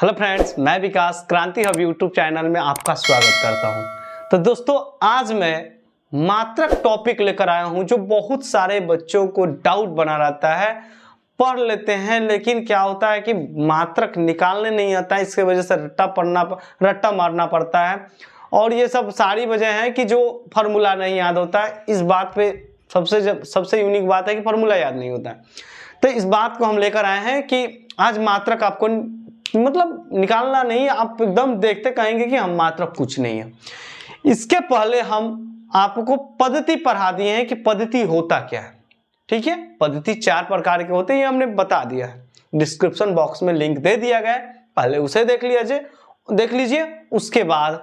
Hello friends, मैं विकास क्रांति hub YouTube channel में आपका स्वागत करता हूं। तो दोस्तों, आज मैं मात्रक टॉपिक लेकर आया हूं जो बहुत सारे बच्चों को डाउट बना रहता है। पढ़ लेते हैं लेकिन क्या होता है कि मात्रक निकालने नहीं आता है, इसकी वजह से रट्टा मारना पड़ता है। और ये सब सारी वजह है कि जो फार्मूला नहीं याद होता है। इस बात पे सबसे यूनिक बात है कि फार्मूला याद नहीं होता है। तो इस बात को हम लेकर आए हैं कि आज मात्रक आपको मतलब निकालना नहीं, आप एकदम देखते कहेंगे कि हम मात्रक कुछ नहीं है। इसके पहले हम आपको पद्धति पढ़ा दिए हैं कि पद्धति होता क्या है। ठीक है, पद्धति 4 प्रकार के होते हैं, ये हमने बता दिया है। डिस्क्रिप्शन बॉक्स में लिंक दे दिया गया है, पहले उसे देख लीजिए। उसके बाद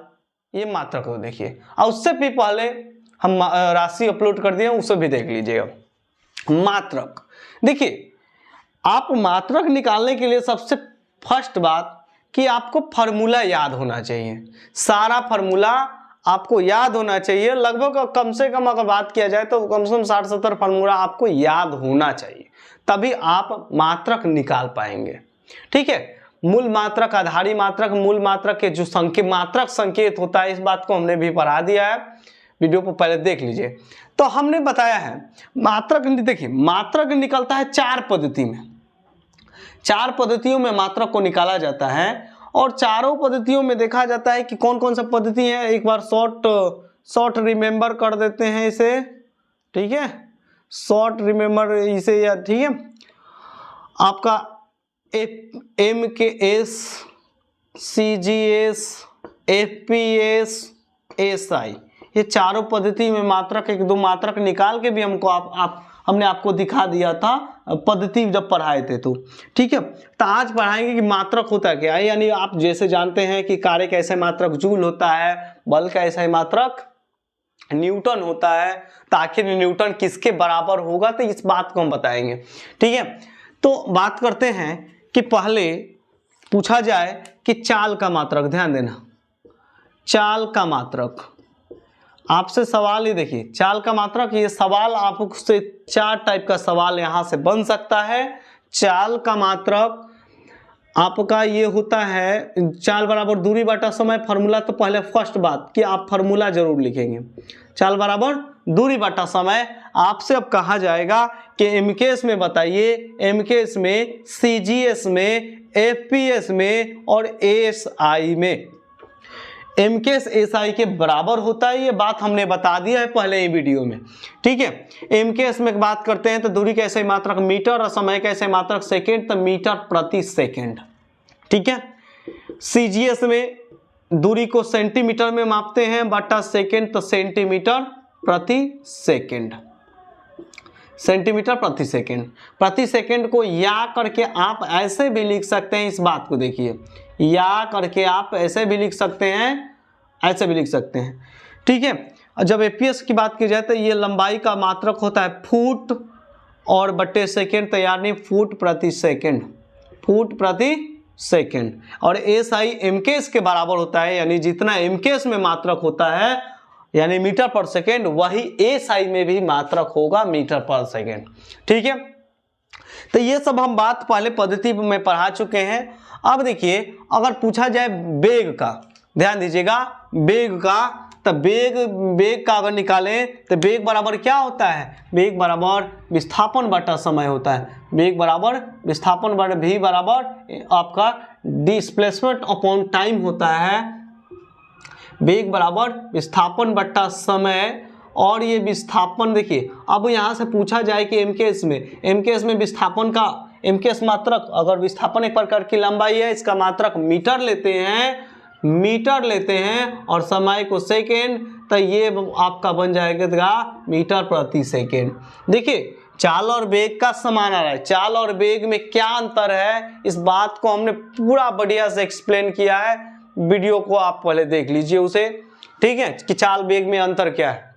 ये मात्रक को देखिए, और उससे भी पहले हम राशि अपलोड कर दिए, उसे भी देख लीजिएगा। मात्रक देखिए, आप मात्रक निकालने के लिए सबसे फर्स्ट बात कि आपको फार्मूला याद होना चाहिए। सारा फार्मूला आपको याद होना चाहिए। लगभग कम से कम अगर बात किया जाए तो कम से कम 60-70 फार्मूला आपको याद होना चाहिए, तभी आप मात्रक निकाल पाएंगे। ठीक है, मूल मात्रक, आधारी मात्रक, मूल मात्रक के जो मात्रक संकेत होता है, इस बात को हमने भी पढ़ा दिया है। वीडियो को पहले देख लीजिए। तो हमने बताया है मात्रक, देखिए मात्रक निकलता है 4 पद्धति में। 4 पद्धतियों में मात्रक को निकाला जाता है, और चारों पद्धतियों में देखा जाता है कि कौन कौन सा पद्धति है। एक बार शॉर्ट रिमेंबर कर देते हैं इसे। ठीक है, शॉर्ट रिमेंबर इसे या ठीक है, आपका MKS, CGS, FPS, SI, ये चारों पद्धति में मात्रक, 1-2 मात्रक निकाल के भी हमने आपको दिखा दिया था पद्धति जब पढ़ाए थे। तो ठीक है, तो आज पढ़ाएंगे कि मात्रक होता क्या है। यानी आप जैसे जानते हैं कि कार्य कैसे मात्रक जूल होता है, बल कैसे मात्रक न्यूटन होता है, तो आखिर न्यूटन किसके बराबर होगा, तो इस बात को हम बताएंगे। ठीक है, तो बात करते हैं कि पहले पूछा जाए कि चाल का मात्रक। ध्यान देना, चाल का मात्रक आपसे सवाल ही देखिए, चाल का मात्रक, ये सवाल आपसे 4 टाइप का सवाल यहां से बन सकता है। चाल का मात्रक आपका ये होता है, चाल बराबर दूरी बटा समय। फार्मूला तो पहले फर्स्ट बात कि आप फार्मूला जरूर लिखेंगे। चाल बराबर दूरी बटा समय। आपसे अब कहा जाएगा कि एमकेएस में बताइए, एमकेएस में, सीजीएस में, एफपीएस में और एएसआई में। एमकेएस एसआई के बराबर होता है, ये बात हमने बता दिया है पहले ही वीडियो में। ठीक है, एमकेएस में बात करते हैं तो दूरी कैसे मात्रक मीटर और समय कैसे मात्रक सेकंड, तो मीटर प्रति सेकंड। ठीक है, सीजीएस में दूरी को सेंटीमीटर में मापते हैं बटा सेकंड, तो सेंटीमीटर प्रति सेकंड। सेंटीमीटर प्रति सेकंड, प्रति सेकंड को या करके आप ऐसे भी लिख सकते हैं। इस बात को देखिए, या करके आप ऐसे भी लिख सकते हैं, ऐसे भी लिख सकते हैं। ठीक है, जब एपीएस की बात की जाए तो ये लंबाई का मात्रक होता है फुट और बटे सेकंड, तो यानी फुट प्रति सेकंड, फुट प्रति सेकंड। और एसआई एमकेएस के बराबर होता है, यानी जितना एमकेएस में मात्रक होता है यानी मीटर पर सेकंड, वही एसआई में भी मात्रक होगा मीटर पर सेकंड। ठीक है, तो ये सब हम बात पहले पद्धति में पढ़ा चुके हैं। अब देखिए, अगर पूछा जाए वेग का, ध्यान दीजिएगा, वेग का, तो वेग का अगर निकालें तो वेग बराबर क्या होता है, वेग बराबर विस्थापन बटा समय होता है। वेग बराबर विस्थापन बटा v बराबर आपका डिस्प्लेसमेंट अपॉन टाइम होता है। वेग बराबर विस्थापन बटा समय, और ये विस्थापन देखिए, अब यहाँ से पूछा जाए कि एमकेएस में विस्थापन का, एमकेएस मात्रक, अगर विस्थापन एक प्रकार की लंबाई है, इसका मात्रक मीटर लेते हैं और समय को सेकेंड, तो ये आपका बन जाएगा मीटर प्रति सेकेंड। देखिए, चाल और वेग का समान आ रहा है। चाल और वेग में क्या अंतर है, इस बात को हमने पूरा बढ़िया से एक्सप्लेन किया है। वीडियो को आप पहले देख लीजिए उसे। ठीक है, कि चाल वेग में अंतर क्या है।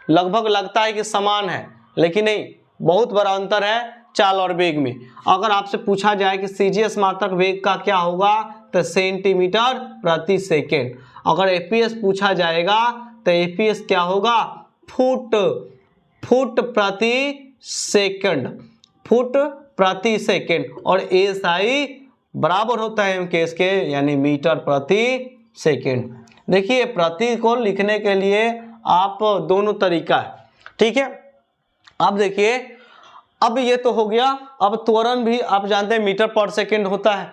लगभग लगता है कि समान है, लेकिन नहीं, बहुत बड़ा अंतर है चाल और वेग में। अगर आपसे पूछा जाए कि सीजीएस मात्रक वेग का क्या होगा, तो सेंटीमीटर प्रति सेकेंड। अगर एपीएस पूछा जाएगा तो एपीएस क्या होगा, फुट प्रति सेकंड, फुट प्रति सेकंड। और एसआई बराबर होता है mks के, यानी मीटर प्रति सेकेंड। देखिए प्रति को लिखने के लिए आप दोनों तरीका है, ठीक है। अब देखिए, अब ये तो हो गया। अब त्वरण भी आप जानते हैं मीटर पर सेकेंड होता है,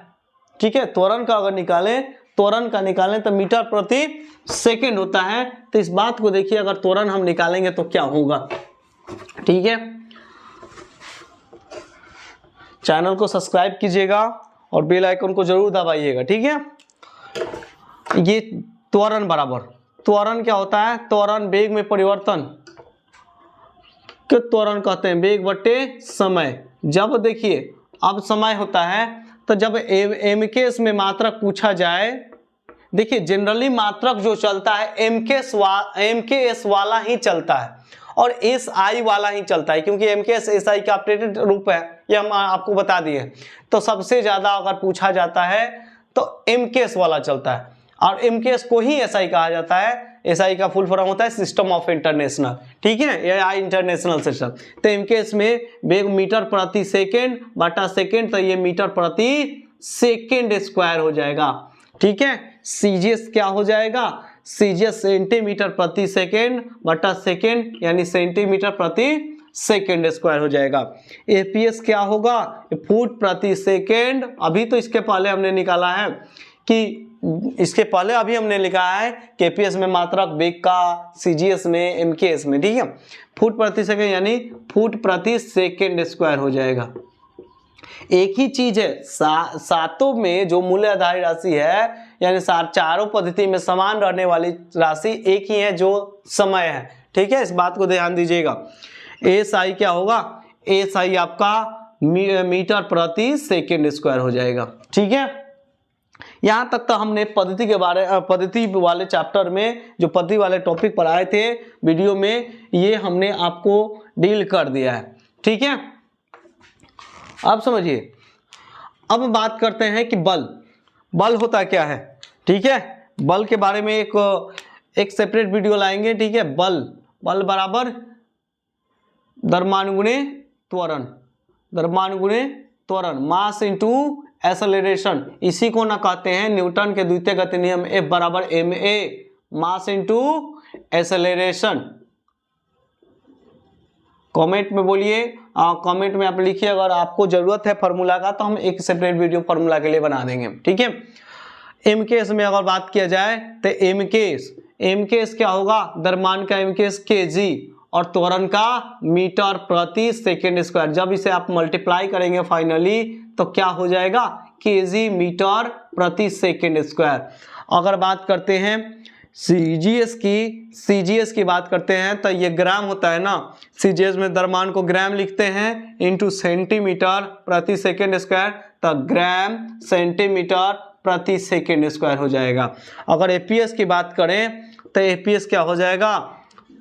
ठीक है। त्वरण का अगर निकालें तो मीटर प्रति सेकेंड होता है। तो इस बात को देखिए, अगर त्वरण हम निकालेंगे तो क्या होगा, ठीक है। चैनल को सब्सक्राइब कीजिएगा और बेल आइकन को जरूर दबाइएगा, ठीक है। ये त्वरण बराबर, त्वरण क्या होता है, त्वरण वेग में परिवर्तन के त्वरण कहते हैं, वेग बटे समय। जब देखिए अब समय होता है, तो जब mks में मात्रक पूछा जाए, देखिए जनरली मात्रक जो चलता है mks वाला ही चलता है और SI वाला ही चलता है, क्योंकि mks SI का अपडेटेड रूप है, ये हम आपको बता दिए। तो सबसे ज्यादा अगर पूछा जाता है तो mks वाला चलता है, और mks को ही SI कहा जाता है। SI का फुल फॉर्म होता है सिस्टम ऑफ इंटरनेशनल, ठीक है, या इंटरनेशनल सिस्टम। तो mks में वेग मीटर प्रति सेकेंड बटा सेकेंड, तो ये मीटर प्रति सेकेंड स्क्वायर हो जाएगा, ठीक है। CGS क्या हो जाएगा, CGS सेंटीमीटर प्रति सेकेंड बटा सेकेंड, यानी सेंटीमीटर प्रति सेकेंड स्क्वायर हो जाएगा। APS क्या होगा, फुट प्रति सेकेंड। अभी तो इसके पहले हमने निकाला है कि अभी हमने लिखा है कि APS में मात्रक वेग का, CGS में, MKS में, ठीक है। फुट प्रति सेकेंड यानी फुट प्रति सेकेंड स्क्वायर हो जाएगा। एक ही चीज है, सातों में जो मूल्य आधारित राशि है, यानी चारों पद्धति में समान रहने वाली राशि एक ही है, जो समय है, ठीक है। इस बात को ध्यान दीजिएगा। SI क्या होगा, SI आपका मीटर प्रति सेकेंड स्क्वायर हो जाएगा, ठीक है। यहाँ तक तो हमने पद्धति वाले चैप्टर में जो पद्धति वाले टॉपिक पढ़ाए थे वीडियो में, ये हमने आपको डील कर दिया है, ठीक है। अब समझिए, अब बात करते हैं कि बल होता क्या है, ठीक है। बल के बारे में एक सेपरेट वीडियो लाएंगे, ठीक है। बल बराबर द्रव्यमान त्वरण, मास इनटू एक्सेलरेशन। इसी को ना कहते हैं न्यूटन के द्वितीय गति नियम, F बराबर ma, mass into acceleration. Comment में बोलिए, कमेंट में आप लिखिए, अगर आपको जरूरत है फार्मूला का तो हम एक सेपरेट वीडियो फार्मूला के लिए बना देंगे, ठीक है। MKS में अगर बात किया जाए तो MKS क्या होगा, द्रव्यमान का MKS kg और त्वरण का मीटर प्रति सेकेंड स्क्वायर। जब इसे आप मल्टीप्लाई करेंगे फाइनली तो क्या हो जाएगा, kg मीटर प्रति सेकेंड स्क्वायर। अगर बात करते हैं CGS की बात करते हैं तो ये ग्राम होता है ना, CGS में द्रव्यमान को ग्राम लिखते हैं इंटू सेंटीमीटर प्रति सेकेंड स्क्वायर, तो ग्राम सेंटीमीटर प्रति सेकेंड स्क्वायर हो जाएगा। अगर APS की बात करें तो APS क्या हो जाएगा,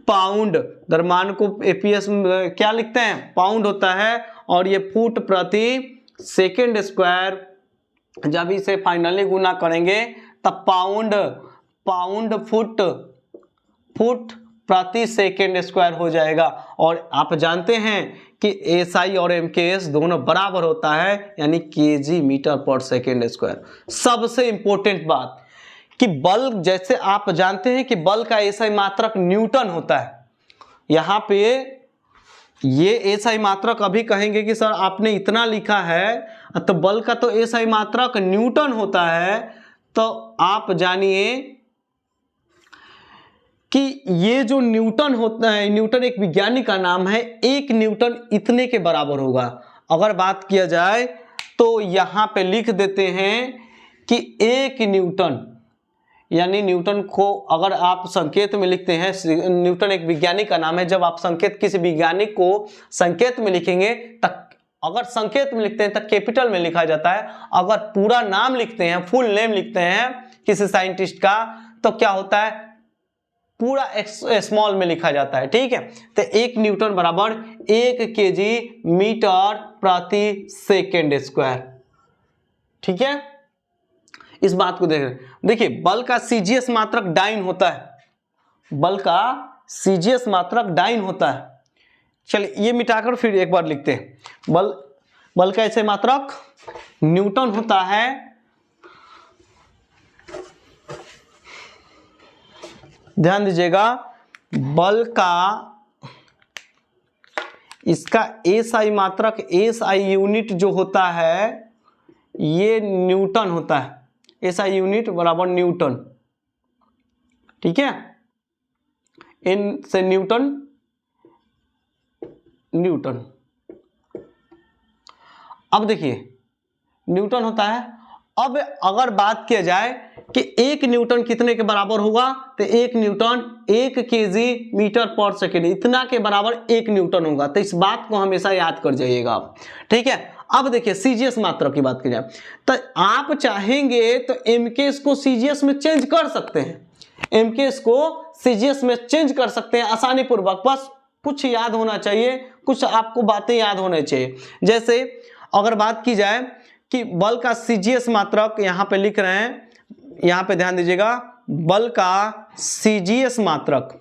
पाउंड। द्रव्यमान को APS में क्या लिखते हैं, पाउंड होता है, और ये फुट प्रति सेकेंड स्क्वायर। जब इसे फाइनली गुना करेंगे तब पाउंड फुट प्रति सेकेंड स्क्वायर हो जाएगा। और आप जानते हैं कि SI और MKS दोनों बराबर होता है, यानी kg मीटर पर सेकेंड स्क्वायर। सबसे इंपॉर्टेंट बात कि बल, जैसे आप जानते हैं कि बल का SI मात्रक न्यूटन होता है, यहाँ पे ये SI मात्रक अभी कहेंगे कि सर आपने इतना लिखा है, तो बल का तो SI मात्रक न्यूटन होता है। तो आप जानिए कि ये जो न्यूटन होता है, न्यूटन एक वैज्ञानिक का नाम है, एक न्यूटन इतने के बराबर होगा। अगर बात किया जाए तो यहाँ पे लिख देते हैं कि एक न्यूटन, यानी न्यूटन को अगर आप संकेत में लिखते हैं, न्यूटन एक वैज्ञानिक का नाम है। जब आप संकेत किसी वैज्ञानिक को संकेत में लिखेंगे, तक अगर संकेत में लिखते हैं तो कैपिटल में लिखा जाता है। अगर पूरा नाम लिखते हैं, फुल नेम लिखते हैं किसी साइंटिस्ट का, तो क्या होता है, पूरा स्मॉल में लिखा जाता है, ठीक है। तो एक न्यूटन बराबर 1 kg मीटर प्रति सेकेंड स्क्वायर, ठीक है। इस बात को देखिए, बल का CGS मात्रक डाइन होता है, बल का CGS मात्रक डाइन होता है। चलिए ये मिटाकर फिर एक बार लिखते हैं। बल का ऐसे मात्रक न्यूटन होता है। ध्यान दीजिएगा, बल का इसका एसआई मात्रक, एसआई यूनिट जो होता है ये न्यूटन होता है। एसआई यूनिट बराबर न्यूटन, ठीक है, इन से न्यूटन, न्यूटन। अब देखिए न्यूटन होता है। अब अगर बात किया जाए कि 1 न्यूटन कितने के बराबर होगा, तो 1 न्यूटन 1 केजी मीटर पर सेकेंड, इतना के बराबर 1 न्यूटन होगा। तो इस बात को हमेशा याद कर जाइएगा आप, ठीक है। अब देखिए सीजीएस मात्रक की बात की जाए तो आप चाहेंगे तो एमकेएस को सीजीएस में चेंज कर सकते हैं, एमकेएस को सीजीएस में चेंज कर सकते हैं आसानी पूर्वक। बस कुछ याद होना चाहिए, कुछ आपको बातें याद होने चाहिए। जैसे अगर बात की जाए कि बल का सीजीएस मात्रक यहां पे लिख रहे हैं, यहां पे ध्यान दीजिएगा, बल का सीजीएस मात्रक,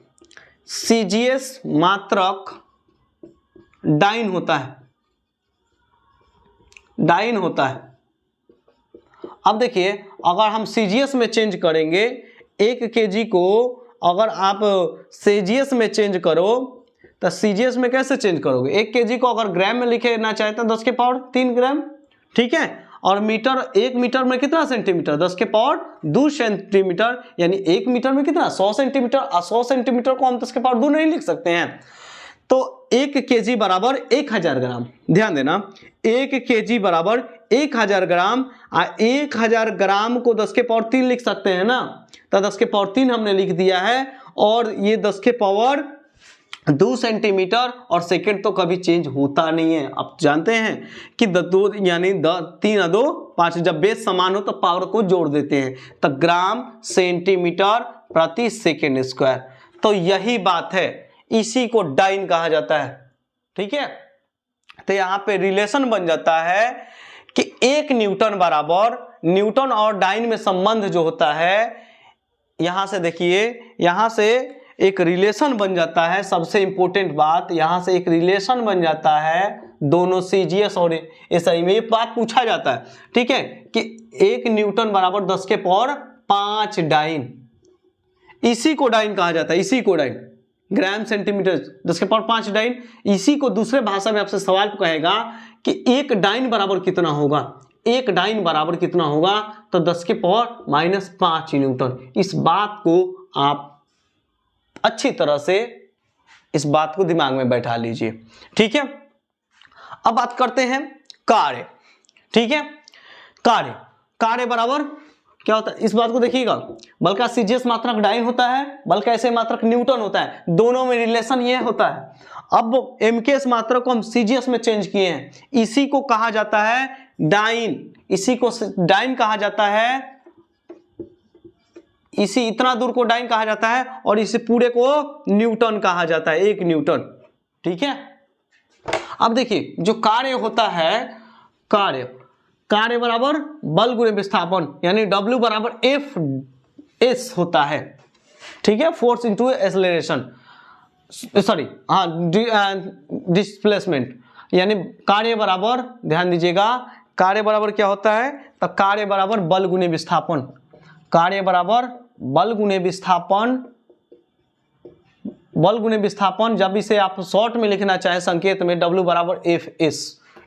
सीजीएस मात्रक डाइन होता है, डाइन होता है। अब देखिए अगर हम सीजीएस में चेंज करेंगे 1 केजी को, अगर आप सीजीएस में चेंज करो तो सीजीएस में कैसे चेंज करोगे? 1 केजी को अगर ग्राम में लिखना चाहे तो 10 के पावर 3 ग्राम, ठीक है। और मीटर, 1 मीटर में कितना सेंटीमीटर? 10 के पावर 2 सेंटीमीटर, यानी 1 मीटर में कितना? 100 सेंटीमीटर। और 100 सेंटीमीटर को हम 10 के पावर 2 नहीं लिख सकते हैं। तो 1 केजी बराबर 1000 ग्राम। ध्यान देना, 1 केजी बराबर 1000 ग्राम। 1000 ग्राम को 10 के पावर 3 लिख सकते हैं ना, तो 10 के पावर 3 हमने लिख दिया है। और ये 10 के पावर 2 सेंटीमीटर, और सेकंड तो कभी चेंज होता नहीं है। आप जानते हैं कि 2 यानी 3 2 5, जब बेस समान हो तो पावर को जोड़ देते हैं, तो ग्राम सेंटीमीटर प्रति सेकेंड स्क्वायर। तो यही बात है, इसी को डाइन कहा जाता है, ठीक है। तो यहाँ पे रिलेशन बन जाता है कि 1 न्यूटन बराबर, न्यूटन और डाइन में संबंध जो होता है, यहां से देखिए, यहां से एक रिलेशन बन जाता है। सबसे इंपॉर्टेंट बात, यहां से एक रिलेशन बन जाता है दोनों सीजीएस और एसआई में। ये बात पूछा जाता है, ठीक है, कि 1 न्यूटन बराबर 10 के पावर 5 डाइन, इसी को डाइन कहा जाता है, इसी को डाइन। ग्राम सेंटीमीटर 10 के पावर 5 डाइन, इसी को दूसरे भाषा में आपसे सवाल कहेगा कि 1 डाइन बराबर कितना होगा, 1 डाइन बराबर कितना होगा, तो 10 के पावर -5 न्यूटन। इस बात को आप अच्छी तरह से, इस बात को दिमाग में बैठा लीजिए, ठीक है। अब बात करते हैं कार्य, ठीक है। कार्य, कार्य बराबर क्या होता है, इस बात को देखिएगा, बल का सीजीएस मात्रक डाइन होता है, बल का ऐसे मात्रक न्यूटन होता है, दोनों में रिलेशन ये होता है। अब एमकेएस मात्रक को हम सीजीएस में चेंज किए हैं, इसी को कहा जाता है डाइन, इसी को डाइन कहा जाता है, इसी इतना दूर को डाइन कहा जाता है, और इसे पूरे को न्यूटन कहा जाता है, 1 न्यूटन, ठीक है। अब देखिए जो कार्य होता है, कार्य, कार्य बराबर बल गुणे विस्थापन, यानी W बराबर F(s) होता है, ठीक है, फोर्स इंटू एक्सेलरेशन, सॉरी हाँ, डिस्प्लेसमेंट, यानी कार्य बराबर, ध्यान दीजिएगा, कार्य बराबर क्या होता है, तो कार्य बराबर बल गुणे विस्थापन, कार्य बराबर बल गुणे विस्थापन, बल गुणे विस्थापन। जब इसे आप शॉर्ट में लिखना चाहे संकेत में, W बराबर Fs,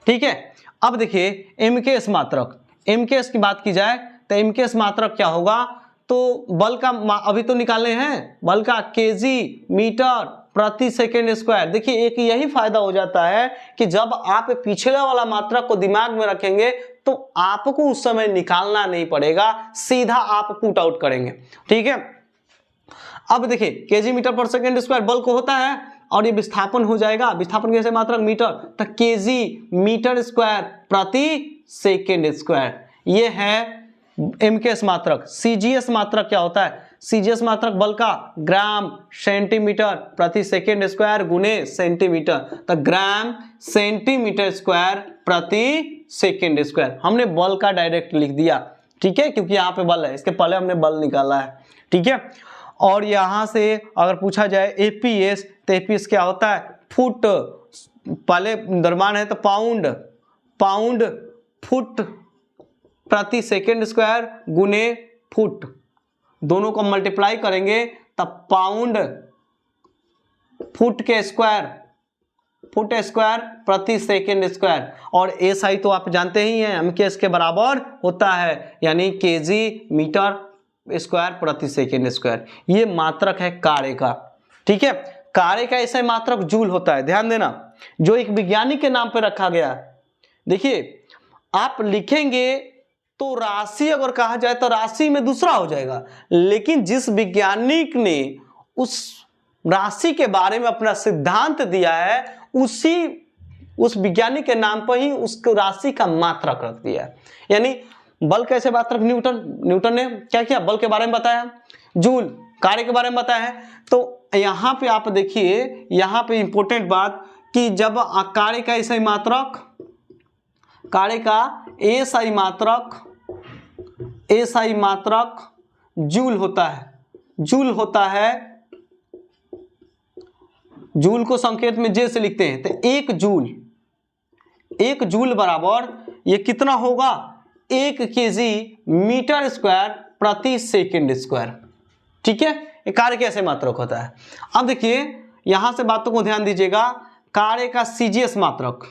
ठीक है। अब देखिए एमकेएस मात्रक, एमकेएस की बात की जाए तो एमकेएस मात्रक क्या होगा, तो बल का अभी तो निकाले हैं, बल का केजी मीटर प्रति सेकेंड स्क्वायर। देखिए एक यही फायदा हो जाता है कि जब आप पिछले वाला मात्रक को दिमाग में रखेंगे तो आपको उस समय निकालना नहीं पड़ेगा, सीधा आप पुट आउट करेंगे, ठीक है। अब देखिए केजी मीटर पर सेकेंड स्क्वायर बल को होता है, और ये विस्थापन हो जाएगा, विस्थापन कैसे मात्रक मीटर, तो केजी मीटर स्क्वायर प्रति सेकेंड स्क्वायर, ये है एमकेएस मात्रक। सीजीएस मात्रक क्या होता है, सीजीएस मात्रक बल का ग्राम सेंटीमीटर प्रति सेकेंड स्क्वायर गुने सेंटीमीटर, तो ग्राम सेंटीमीटर स्क्वायर प्रति सेकेंड स्क्वायर। हमने बल का डायरेक्ट लिख दिया, ठीक है, क्योंकि यहाँ पे बल है, इसके पहले हमने बल निकाला है, ठीक है। और यहां से अगर पूछा जाए एपीएस, तो एपीएस क्या होता है, फुट, पहले द्रव्यमान है तो पाउंड, पाउंड फुट प्रति सेकेंड स्क्वायर गुने फुट, दोनों को मल्टीप्लाई करेंगे तब पाउंड फुट के स्क्वायर, फुट स्क्वायर प्रति सेकेंड स्क्वायर, और एसआई तो आप जानते ही हैं एमकेएस के बराबर होता है, यानी केजी मीटर स्क्वायर प्रति सेकेंड स्क्वायर। ये मात्रक है कार्य का। ठीक है, कार्य का ऐसा मात्रक जूल होता है, ध्यान देना, जो एक वैज्ञानिक के नाम पे रखा गया है। देखिए आप लिखेंगे तो राशि अगर कहा जाए तो राशि में दूसरा हो जाएगा, लेकिन जिस वैज्ञानिक ने उस राशि के बारे में अपना सिद्धांत दिया है उस वैज्ञानिक के नाम पर ही उसको राशि का मात्रक रख दिया है। यानी बल कैसे मात्रक न्यूटन ने क्या किया, बल के बारे में बताया, जूल कार्य के बारे में बताया है। तो यहाँ पे आप देखिए, यहाँ पे इंपॉर्टेंट बात कि जब कार्य का एसआई मात्रक, कार्य का एसआई मात्रक जूल होता है, जूल होता है, जूल को संकेत में जे से लिखते हैं, तो एक जूल बराबर ये कितना होगा, 1 केजी मीटर स्क्वायर प्रति सेकेंड स्क्वायर। ठीक है, ये कार्य कैसे मात्रक होता है। अब देखिए यहां से बातों को ध्यान दीजिएगा, कार्य का सीजीएस मात्रक,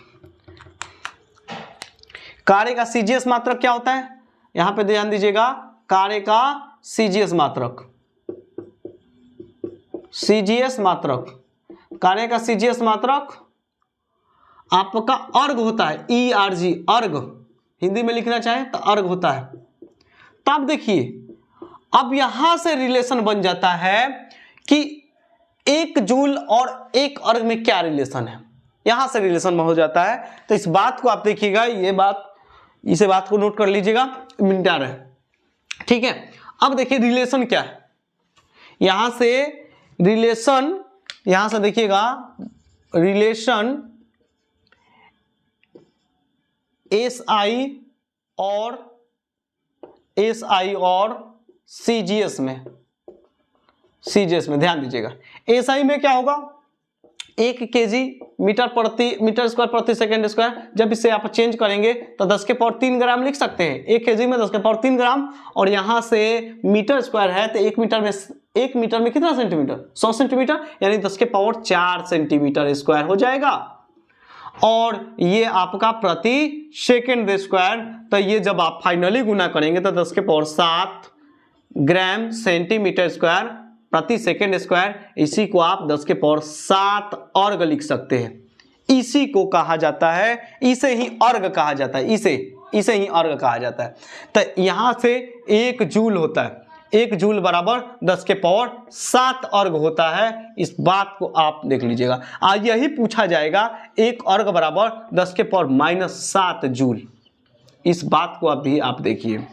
कार्य का सीजीएस मात्रक क्या होता है, यहां पे ध्यान दीजिएगा, कार्य का सीजीएस मात्रक, सीजीएस मात्रक, कार्य का सीजीएस मात्रक आपका अर्ग होता है, ERG अर्ग, हिंदी में लिखना चाहे तो अर्ग होता है। तब देखिए अब यहां से रिलेशन बन जाता है कि 1 जूल और 1 अर्ग में क्या रिलेशन है, यहां से रिलेशन हो जाता है। तो इस बात को आप देखिएगा, ये बात, इसे बात को नोट कर लीजिएगा, मिनटा रहे। ठीक है, अब देखिए रिलेशन क्या है, यहां से रिलेशन, यहां से देखिएगा रिलेशन एसआई और सीजीएस में, ध्यान दीजिएगा, एसआई में क्या होगा, 1 केजी मीटर स्क्वायर प्रति सेकेंड स्क्वायर। जब इसे आप चेंज करेंगे तो 10 के पावर 3 ग्राम लिख सकते हैं, 1 केजी में 10 के पावर 3 ग्राम, और यहां से मीटर स्क्वायर है तो 1 मीटर में कितना सेंटीमीटर, 100 सेंटीमीटर, यानी 10 के पावर 4 सेंटीमीटर स्क्वायर हो जाएगा। और ये आपका प्रति सेकेंड स्क्वायर, तो ये जब आप फाइनली गुना करेंगे तो 10 के पावर 7 ग्राम सेंटीमीटर स्क्वायर प्रति सेकेंड स्क्वायर। इसी को आप 10 के पावर 7 अर्ग लिख सकते हैं, इसी को कहा जाता है, इसे ही अर्ग कहा जाता है, इसे ही अर्ग कहा जाता है। तो यहां से 1 जूल होता है, 1 जूल बराबर 10 के पावर 7 अर्ग होता है। इस बात को आप देख लीजिएगा, आज यही पूछा जाएगा, 1 अर्ग बराबर 10 के पावर -7 जूल। इस बात को अभी आप देखिए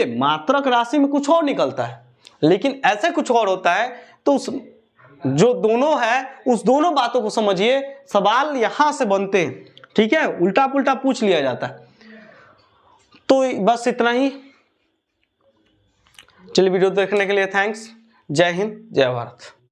मात्रक राशि में कुछ और निकलता है, लेकिन ऐसे कुछ और होता है। तो उस जो दोनों है उस दोनों बातों को समझिए, सवाल यहां से बनते हैं। ठीक है, उल्टा पुल्टा पूछ लिया जाता है। तो बस इतना ही, चलिए वीडियो देखने के लिए थैंक्स। जय हिंद, जय भारत।